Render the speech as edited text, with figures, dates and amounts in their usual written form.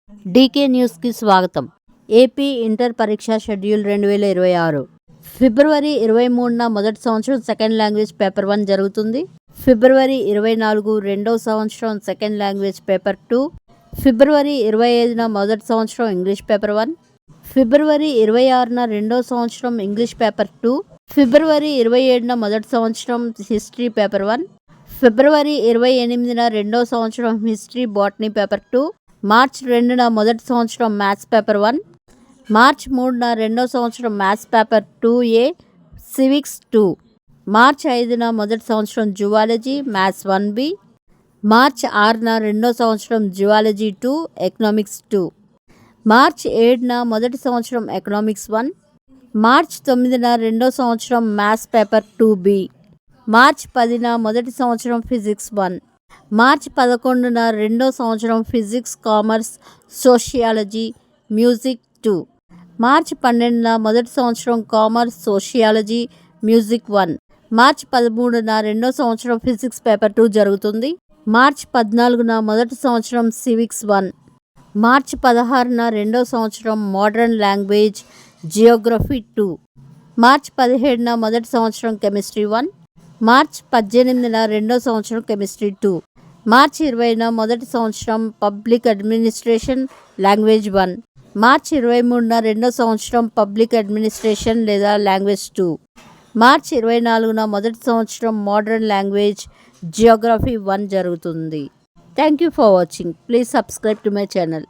DK న్యూస్కి స్వాగతం. AP inter పరీక్ష షెడ్యూల్ 2026 ఫిబ్రవరి 23న మొదటి సంవత్సరం సెకండ్ లాంగ్వేజ్ పేపర్ 1 జరుగుతుంది. ఫిబ్రవరి 24 రెండవ సంవత్సరం సెకండ్ లాంగ్వేజ్ పేపర్ 2. ఫిబ్రవరి 25న మొదటి సంవత్సరం ఇంగ్లీష్ పేపర్ 1. ఫిబ్రవరి 26న రెండవ సంవత్సరం ఇంగ్లీష్ పేపర్ 2. ఫిబ్రవరి 27న మొదటి సంవత్సరం హిస్టరీ పేపర్ 1. ఫిబ్రవరి 28న రెండవ సంవత్సరం హిస్టరీ బాటనీ పేపర్ 2. మార్చ్ 2న మొదటి సంవత్సరం మ్యాథ్స్ పేపర్ 1. మార్చ్ 3న రెండవ సంవత్సరం maths paper 2A civics 2. March 5న మొదటి సంవత్సరం జువాలజీ మ్యాథ్స్ 1B. మార్చ్ 6న రెండవ సంవత్సరం జువాలజీ 2 ఎకనామిక్స్ 2. మార్చ్ 7న మొదటి సంవత్సరం ఎకనామిక్స్ 1. మార్చ్ 9న రెండవ సంవత్సరం మ్యాథ్స్ పేపర్ 2B. మార్చ్ 10న మొదటి సంవత్సరం ఫిజిక్స్ 1. మార్చ్ 11న రెండో సంవత్సరం physics commerce sociology music 2. March 12న మొదటి సంవత్సరం కామర్స్ సోషియాలజీ మ్యూజిక్ 1. మార్చ్ 13న రెండో సంవత్సరం ఫిజిక్స్ పేపర్ 2 జరుగుతుంది. మార్చ్ 14న మొదటి సంవత్సరం సివిక్స్ 1. మార్చ్ 16న రెండో సంవత్సరం మోడర్న్ లాంగ్వేజ్ జియోగ్రఫీ 2. మార్చ్ 17న మొదటి సంవత్సరం కెమిస్ట్రీ 1. మార్చ్ 18న రెండో సంవత్సరం కెమిస్ట్రీ 2. మార్చ్ 20న మొదటి సంవత్సరం పబ్లిక్ అడ్మినిస్ట్రేషన్ లాంగ్వేజ్ 1. మార్చ్ 23న రెండో సంవత్సరం పబ్లిక్ అడ్మినిస్ట్రేషన్ లేదా లాంగ్వేజ్ 2. మార్చ్ 24న మొదటి సంవత్సరం మోడర్న్ లాంగ్వేజ్ జియోగ్రఫీ 1 జరుగుతుంది. Thank you for watching. Please subscribe to my channel.